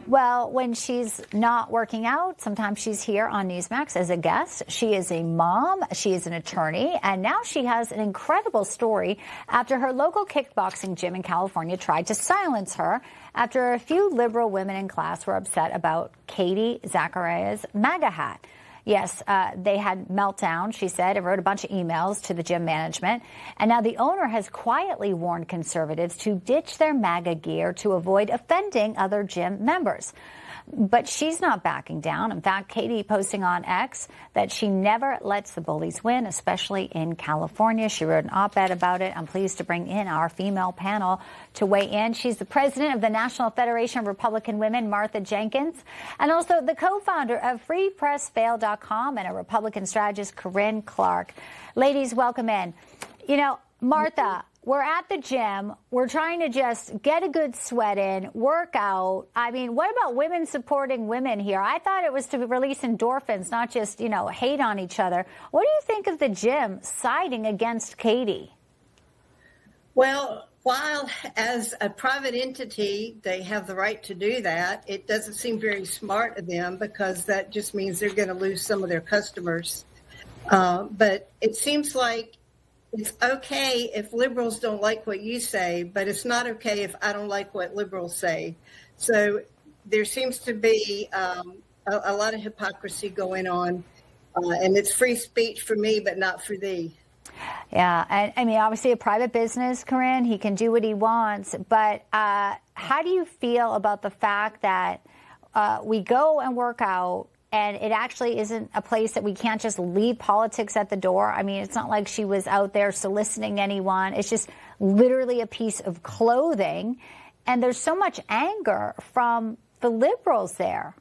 Well, when she's not working out, sometimes she's here on Newsmax as a guest. She is a mom, she is an attorney, and now she has an incredible story after her local kickboxing gym in California tried to silence her after a few liberal women in class were upset about Katie Zachariah's MAGA hat. Yes, they had meltdown, she said, and wrote a bunch of emails to the gym management. And now the owner has quietly warned conservatives to ditch their MAGA gear to avoid offending other gym members. But she's not backing down. In fact, Katie posting on X that she never lets the bullies win, especially in California. She wrote an op-ed about it. I'm pleased to bring in our female panel to weigh in. She's the president of the National Federation of Republican Women, Martha Jenkins, and also the co-founder of FreePressFail.com and a Republican strategist, Corinne Clark. Ladies, welcome in. You know, Martha, we're at the gym. We're trying to just get a good sweat in, work out. I mean, what about women supporting women here? I thought it was to release endorphins, not just, you know, hate on each other. What do you think of the gym siding against Katie? Well, while as a private entity, they have the right to do that, it doesn't seem very smart of them because that just means they're going to lose some of their customers. But it seems like it's okay if liberals don't like what you say, but it's not okay if I don't like what liberals say. So there seems to be a lot of hypocrisy going on, and it's free speech for me, but not for thee. Yeah, and I mean, obviously a private business, Corinne, he can do what he wants. But how do you feel about the fact that we go and work out, and it actually isn't a place that we can't just leave politics at the door? I mean, it's not like she was out there soliciting anyone. It's just literally a piece of clothing. And there's so much anger from the liberals there.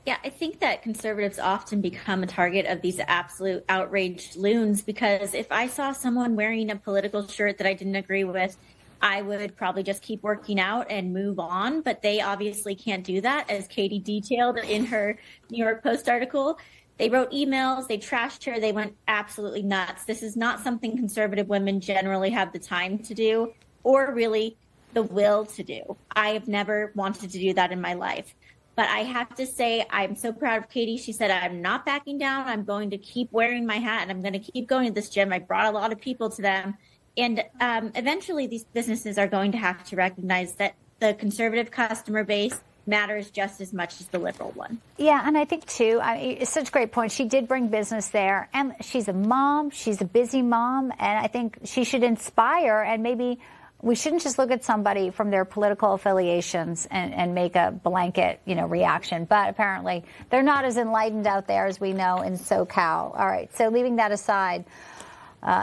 Yeah, I think that conservatives often become a target of these absolute outraged loons, because if I saw someone wearing a political shirt that I didn't agree with, I would probably just keep working out and move on. But they obviously can't do that, as Katie detailed in her New York Post article. They wrote emails, they trashed her, they went absolutely nuts. This is not something conservative women generally have the time to do, or really the will to do. I have never wanted to do that in my life. But I have to say, I'm so proud of Katie. She said, I'm not backing down. I'm going to keep wearing my hat, and I'm going to keep going to this gym. I brought a lot of people to them. And eventually these businesses are going to have to recognize that the conservative customer base matters just as much as the liberal one. Yeah, and I think, too, it's such a great point. She did bring business there, and she's a mom. She's a busy mom, and I think she should inspire, and maybe we shouldn't just look at somebody from their political affiliations and make a blanket, reaction. But apparently they're not as enlightened out there as we know in SoCal. All right, so leaving that aside,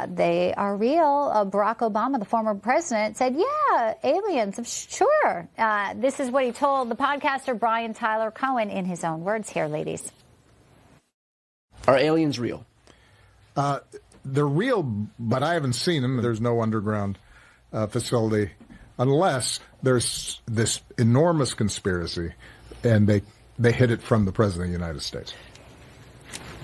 they are real. Barack Obama, the former president, said, yeah, aliens, sure. This is what he told the podcaster Brian Tyler Cohen in his own words here, ladies. Are aliens real? They're real, but I haven't seen them. There's no underground facility unless there's this enormous conspiracy and they hid it from the president of the United States.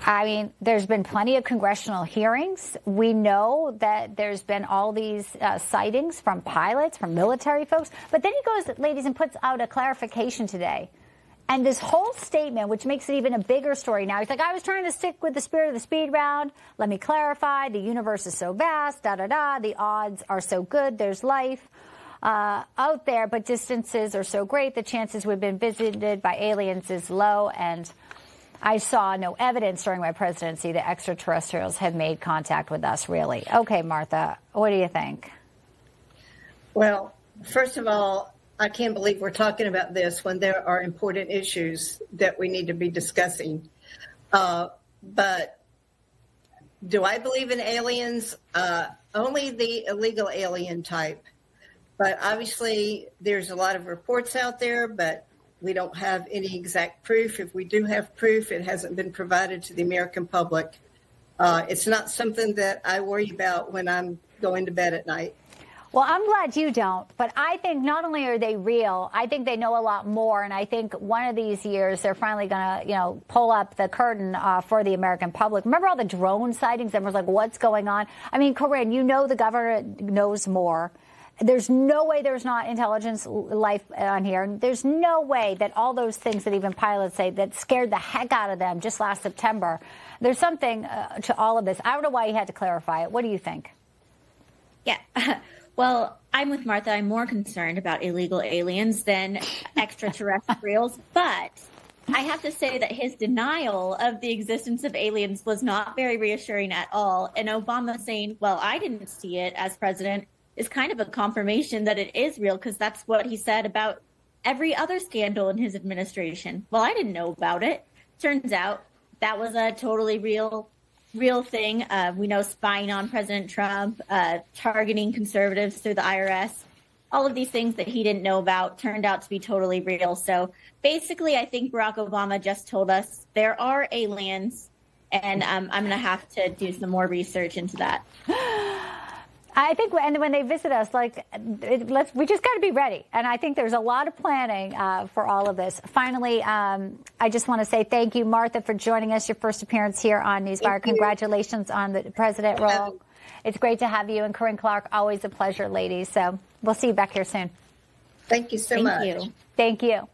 I mean, there's been plenty of congressional hearings. We know that there's been all these sightings from pilots, from military folks. But then he goes, ladies, and puts out a clarification today. And this whole statement, which makes it even a bigger story now, he's like, I was trying to stick with the spirit of the speed round. Let me clarify. The universe is so vast, da-da-da. The odds are so good. There's life out there, but distances are so great. The chances we've been visited by aliens is low. And I saw no evidence during my presidency that extraterrestrials have made contact with us, really. Okay, Martha, what do you think? Well, first of all, I can't believe we're talking about this when there are important issues that we need to be discussing. But do I believe in aliens? Only the illegal alien type. But obviously, there's a lot of reports out there, but we don't have any exact proof. If we do have proof, it hasn't been provided to the American public. It's not something that I worry about when I'm going to bed at night. Well, I'm glad you don't. But I think not only are they real, I think they know a lot more. And I think one of these years they're finally going to, pull up the curtain for the American public. Remember all the drone sightings? Everyone's like, what's going on? I mean, Corinne, the governor knows more. There's no way there's not intelligence life on here. There's no way that all those things that even pilots say that scared the heck out of them just last September. There's something to all of this. I don't know why he had to clarify it. What do you think? Yeah. Well, I'm with Martha. I'm more concerned about illegal aliens than extraterrestrials. But I have to say that his denial of the existence of aliens was not very reassuring at all. And Obama saying, well, I didn't see it as president, is kind of a confirmation that it is real, because that's what he said about every other scandal in his administration. Well, I didn't know about it. Turns out that was a totally real thing. We know spying on President Trump, targeting conservatives through the IRS, all of these things that he didn't know about turned out to be totally real. So basically, I think Barack Obama just told us there are aliens, and I'm going to have to do some more research into that. I think when they visit us, we just got to be ready. And I think there's a lot of planning for all of this. Finally, I just want to say thank you, Martha, for joining us, your first appearance here on Newswire. Congratulations on the president role. It's great to have you. And Corinne Clark, always a pleasure, ladies. So we'll see you back here soon. Thank you so much. Thank you. Thank you.